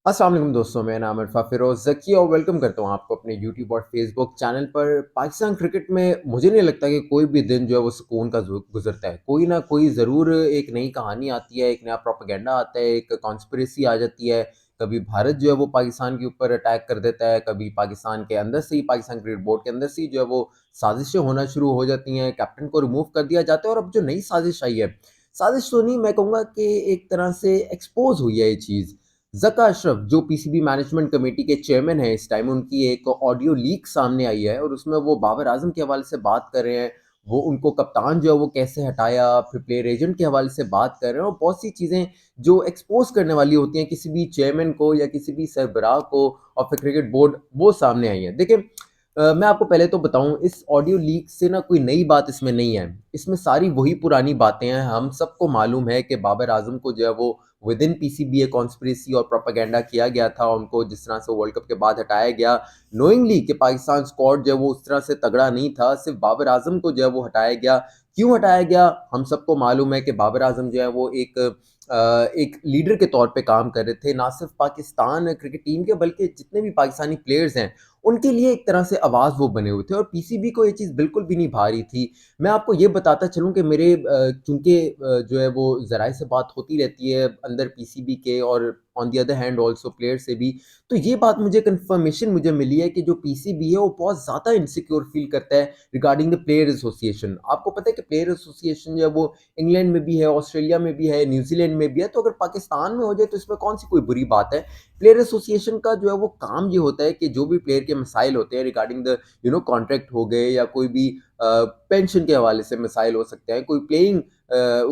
अस्सलाम वालेकुम दोस्तों, मेरा नाम इरफा फ़िरोज़ ज़की और वेलकम करता हूँ आपको अपने यूट्यूब और फ़ेसबुक चैनल पर। पाकिस्तान क्रिकेट में मुझे नहीं लगता कि कोई भी दिन जो है वो सुकून का गुज़रता है। कोई ना कोई ज़रूर एक नई कहानी आती है, एक नया प्रोपेगेंडा आता है, एक कॉन्स्पिरेसी आ जाती है। कभी भारत जो है वो पाकिस्तान के ऊपर अटैक कर देता है, कभी पाकिस्तान के अंदर से ही पाकिस्तान क्रिकेट बोर्ड के अंदर से ही जो है वो साज़िशें होना शुरू हो जाती हैं, कैप्टन को रिमूव कर दिया जाता है और अब जो नई साज़िश आई है, साज़िश तो नहीं मैं कहूँगा कि एक तरह से एक्सपोज़ हुई है ये चीज़। ज़का अशरफ जो पीसीबी मैनेजमेंट कमेटी के चेयरमैन हैं इस टाइम, उनकी एक ऑडियो लीक सामने आई है और उसमें वो बाबर आज़म के हवाले से बात कर रहे हैं। वो उनको कप्तान जो है वो कैसे हटाया, फिर प्लेयर एजेंट के हवाले से बात कर रहे हैं और बहुत सी चीज़ें जो एक्सपोज़ करने वाली होती हैं किसी भी चेयरमैन को या किसी भी सरबराह को और फिर क्रिकेट बोर्ड, वो सामने आई हैं। देखिए मैं आपको पहले तो बताऊँ, इस ऑडियो लीक से ना कोई नई बात इसमें नहीं है। इसमें सारी वही पुरानी बातें हैं। हम सबको मालूम है कि बाबर आज़म को जो है वो विद इन पीसीबी एक कॉन्स्पिरेसी और प्रोपेगेंडा किया गया था। उनको जिस तरह से वर्ल्ड कप के बाद हटाया गया, नोइंगली कि पाकिस्तान स्क्वाड जो है वो उस तरह से तगड़ा नहीं था, सिर्फ़ बाबर आज़म को जो है वो हटाया गया। क्यों हटाया गया? हम सबको मालूम है कि बाबर आज़म जो है वो एक लीडर के तौर पे काम कर रहे थे, ना सिर्फ़ पाकिस्तान क्रिकेट टीम के बल्कि जितने भी पाकिस्तानी प्लेयर्स हैं, उनके लिए एक तरह से आवाज़ वो बने हुए थे और पीसीबी को ये चीज़ बिल्कुल भी नहीं भा रही थी। मैं आपको ये बताता चलूँ कि मेरे चूँकि जो है वो ज़राए से बात होती रहती है अंदर पीसीबी के और on the other hand also player से भी, तो ये बात मुझे कन्फर्मेशन मुझे मिली है कि जो पीसीबी है वो बहुत ज़्यादा इनसिक्योर फ़ील करता है रिगार्डिंग द प्लेयर एसोसिएशन। आपको पता है कि प्लेयर एसोसिएशन जो है वो इंग्लैंड में भी है, ऑस्ट्रेलिया में भी है, न्यूज़ीलैंड में भी है, तो अगर पाकिस्तान में हो जाए तो इसमें कौन-सी कोई बुरी बात है। प्लेयर एसोसिएशन का जो है वो काम ये होता है कि जो भी प्लेयर के मसाइल होते हैं रिगार्डिंग द कॉन्ट्रैक्ट हो गए या कोई भी पेंशन के हवाले से मसाइल हो सकते हैं, कोई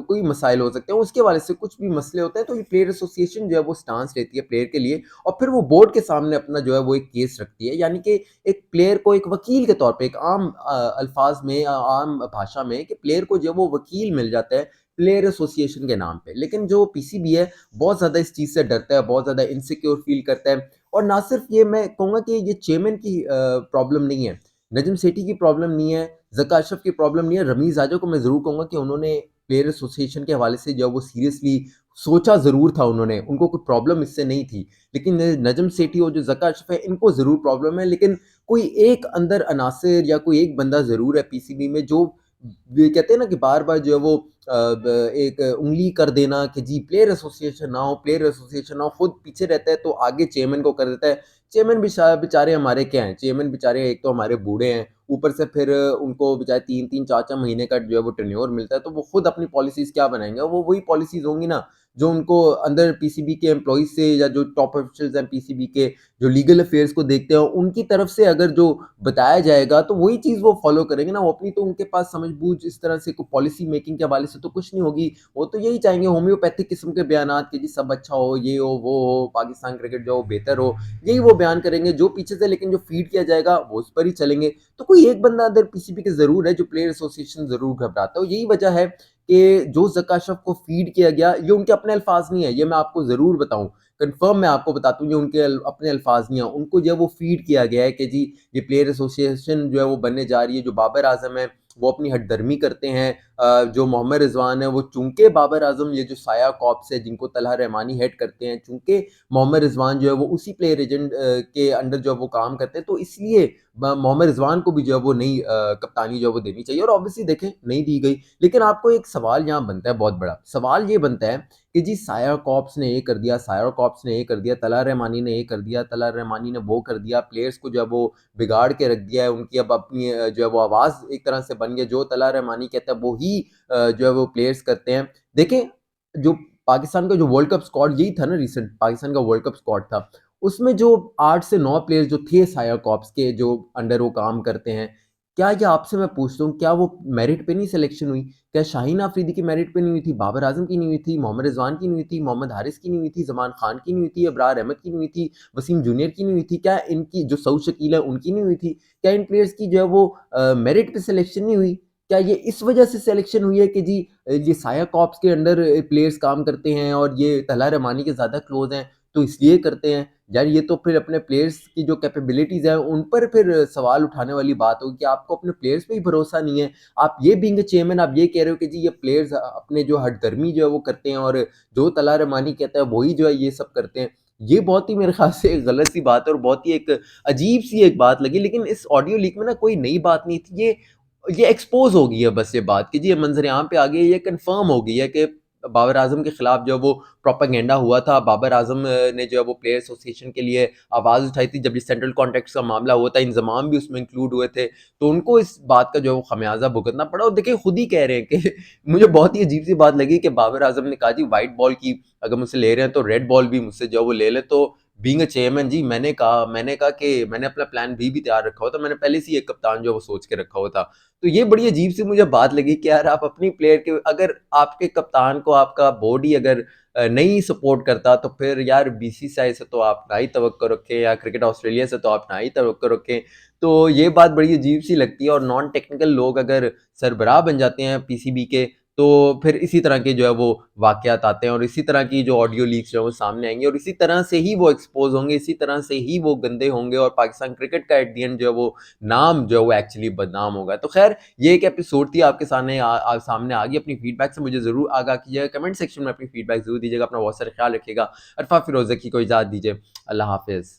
कोई मसाइल हो सकते हैं, उसके हवाले से कुछ भी मसले होते हैं, तो ये प्लेयर एसोसिएशन जो है वो स्टांस लेती है प्लेयर के लिए और फिर वो बोर्ड के सामने अपना जो है वो एक केस रखती है। यानी कि एक प्लेयर को एक वकील के तौर पे एक आम अल्फाज में आम भाषा में कि प्लेयर को जो है वो वकील मिल जाता है प्लेयर एसोसिएशन के नाम पे। लेकिन जो पीसीबी है बहुत ज़्यादा इस चीज़ से डरता है, बहुत ज़्यादा इनसिक्योर फ़ील करता है और ना सिर्फ़ ये, मैं कहूँगा कि ये चेयरमैन की प्रॉब्लम नहीं है, नजम सेठी की प्रॉब्लम नहीं है, ज़का अशरफ की प्रॉब्लम नहीं है, रमीज़ आजा को मैं ज़रूर कहूँगा कि उन्होंने प्लेयर एसोसिएशन के हवाले से जो है वो सीरियसली सोचा ज़रूर था उन्होंने, उनको कोई प्रॉब्लम इससे नहीं थी। लेकिन नजम सेठी और जो ज़का अशरफ है, इनको ज़रूर प्रॉब्लम है, लेकिन कोई एक अंदर अनासिर या कोई एक बंदा ज़रूर है पीसीबी में जो ये कहते हैं ना कि बार-बार जो है वो एक उँगली कर देना कि जी प्लेयर एसोसिएशन ना हो, प्लेयर एसोसिएशन ना हो, खुद पीछे रहता है तो आगे चेयरमैन को कर देता है। चेयरमैन बेचारे हमारे क्या हैं, चेयरमैन बेचारे एक तो हमारे बूढ़े हैं, ऊपर से फिर उनको बेचारे 3-3 4-4 महीने का जो है वो टेन्योर मिलता है, तो वो खुद अपनी पॉलिसीज़ क्या बनाएँगे? वो वही पॉलिसीज़ होंगी ना, जो उनको अंदर पीसीबी के एम्प्लॉइज़ से या जो टॉप ऑफिशियल्स हैं पीसीबी के, जो लीगल अफेयर्स को देखते हैं, उनकी तरफ से अगर जो बताया जाएगा, तो वही चीज़ वो फ़ॉलो करेंगे ना, वो अपनी तो उनके पास समझ-बूझ इस तरह से कोई पॉलिसी मेकिंग के हवाले से तो कुछ नहीं होगी। वो तो यही चाहेंगे होम्योपैथिक किस्म के बयानात कि जी सब अच्छा हो, ये हो, वो हो, पाकिस्तान क्रिकेट जो हो बेहतर हो, यही वो बयान करेंगे। जो पीछे से लेकिन जो फ़ीड किया जाएगा, वो उस पर ही चलेंगे। तो कोई एक बंदा अंदर पीसीबी के ज़रूर है, जो प्लेयर एसोसिएशन ज़रूर घबराता है और यही वजह है कि जो ज़का अशरफ को फ़ीड किया गया, ये उनके अपने अल्फ़ाज़ नहीं है, ये मैं आपको ज़रूर बताऊँ। कन्फर्म मैं आपको बताता हूँ, ये उनके अपने अल्फ़ाज़ नहीं है। उनको जो है वो फ़ीड किया गया है कि जी ये प्लेयर एसोसिएशन जो है वो बनने जा रही है, जो बाबर आज़म है, वो अपनी हठधर्मी करते हैं। जो मोहम्मद रिज़वान है, वो चूँकि बाबर आज़म, ये जो साया कॉर्प्स है, जिनको तलहा रहमानी हेड करते हैं, चूँकि मोहम्मद रिज़वान जो है वो उसी प्लेयर एजेंट के अंडर जो है वो काम करते हैं, तो इसलिए मोहम्मद रिज़वान को भी जो है वो नई कप्तानी जो है वो देनी चाहिए और ऑब्वियसली देखें, नहीं दी गई। लेकिन आपको एक सवाल यहाँ बनता है बहुत बड़ा। सवाल ये बनता है कि जी साया कॉर्प्स ने ये कर दिया, साया कॉर्प्स ने ये कर दिया, तलहा रहमानी ने ये कर दिया, तलहा रहमानी ने वो कर दिया, प्लेयर्स को जो है वो बिगाड़ के रख दिया है, उनकी अब अपनी जो है वो आवाज़ एक तरह से बन गई है, जो तलहा रहमानी कहता है वो ही जो है वो प्लेयर्स करते हैं। देखें, जो पाकिस्तान का जो वर्ल्ड कप स्क्वाड यही था ना, रिसेंट पाकिस्तान का वर्ल्ड कप स्क्वाड था, उसमें जो 8 से 9 प्लेयर्स जो थे साया कॉर्प्स के, जो अंडर वो काम करते हैं, क्या ये आपसे मैं पूछता हूँ, क्या वो मेरिट पे नहीं सिलेक्शन हुई? क्या शाहीन अफरीदी की मेरिट पे नहीं हुई थी, बाबर आज़म की नहीं हुई थी, मोहम्मद रिज़वान की नहीं हुई थी, मोहम्मद हारिस की नहीं हुई थी, ज़मान खान की नहीं हुई थी, अबरार अहमद की नहीं हुई थी, वसीम जूनियर की नहीं हुई थी? क्या इनकी जो सऊद शकील है उनकी नहीं हुई थी? क्या इन प्लेयर्स की जो है वो मेरिट पे सिलेक्शन नहीं हुई? क्या ये इस वजह से सिलेक्शन हुई है कि जी ये साया कॉर्प्स के अंडर प्लेयर्स काम करते हैं और ये तलहा रहमानी के ज़्यादा क्लोज़ हैं, तो इसलिए करते हैं? यार ये तो फिर अपने प्लेयर्स की जो कैपेबिलिटीज़ हैं, उन पर फिर सवाल उठाने वाली बात होगी कि आपको अपने प्लेयर्स पे ही भरोसा नहीं है। आप ये बीइंग अ चेयरमैन आप ये कह रहे हो कि जी ये प्लेयर्स अपने जो हठधर्मी जो है वो करते हैं और जो तलहा रहमानी कहता है वही जो है ये सब करते हैं। ये बहुत ही मेरे ख़्याल से एक गलत सी बात है और बहुत ही एक अजीब-सी एक बात लगी। लेकिन इस ऑडियो लीक में ना कोई नई बात नहीं थी, ये एक्सपोज़ हो गई है बस ये बात कि जी ये मंज़र-ए-आम पे आ गई है, ये कन्फ़र्म हो गई है कि बाबर आज़म के खिलाफ जो है वो प्रोपेगेंडा हुआ था। बाबर आज़म ने जो है वो प्लेयर एसोसिएशन के लिए आवाज़ उठाई थी जब ये सेंट्रल कॉन्ट्रैक्ट्स का मामला हुआ था, इंज़माम भी उसमें इंक्लूड हुए थे। तो उनको इस बात का जो है वो खमियाज़ा भुगतना पड़ा और देखिए खुद ही कह रहे हैं कि मुझे बहुत ही अजीब-सी बात लगी कि बाबर आज़म ने कहा जी व्हाइट बॉल की अगर मुझसे ले रहे हैं तो रेड बॉल भी मुझसे जो है वो ले लें। तो बीइंग अ चेयरमैन जी मैंने कहा कि मैंने अपना प्लान बी भी तैयार रखा हुआ था। मैंने पहले से ही एक कप्तान जो है वो सोच के रखा हुआ था। तो ये बड़ी अजीब-सी मुझे बात लगी कि यार आप अपनी प्लेयर के अगर आपके कप्तान को आपका बोर्ड ही अगर नहीं सपोर्ट करता तो फिर यार बीसीसीआई से तो आप ना ही तवक्को रखें या क्रिकेट ऑस्ट्रेलिया से तो आप ना ही तवक्को रखें। तो ये बात बड़ी अजीब-सी लगती है और नॉन टेक्निकल लोग अगर सरबराह बन जाते हैं पीसीबी के, तो फिर इसी तरह के जो है वो वाक़यात आते हैं और इसी तरह की जो ऑडियो लीक्स जो है वो सामने आएँगी और इसी तरह से ही वो एक्सपोज़ होंगे, इसी तरह से ही वो गंदे होंगे और पाकिस्तान क्रिकेट का एट द एंड जो है वो नाम जो है वो एक्चुअली बदनाम होगा। तो ख़ैर ये एक एपिसोड थी आपके सामने आ गई। अपनी फीडबैक से मुझे ज़रूर आगाह कीजिएगा। कमेंट सेक्शन में अपनी फीडबैक ज़रूर दीजिएगा। अपना बहुत सारा ख़्याल रखिएगा। अरफ़ा फ़िरोज़ ज़की को इजाज़त दीजिए। अल्लाह हाफ़िज़।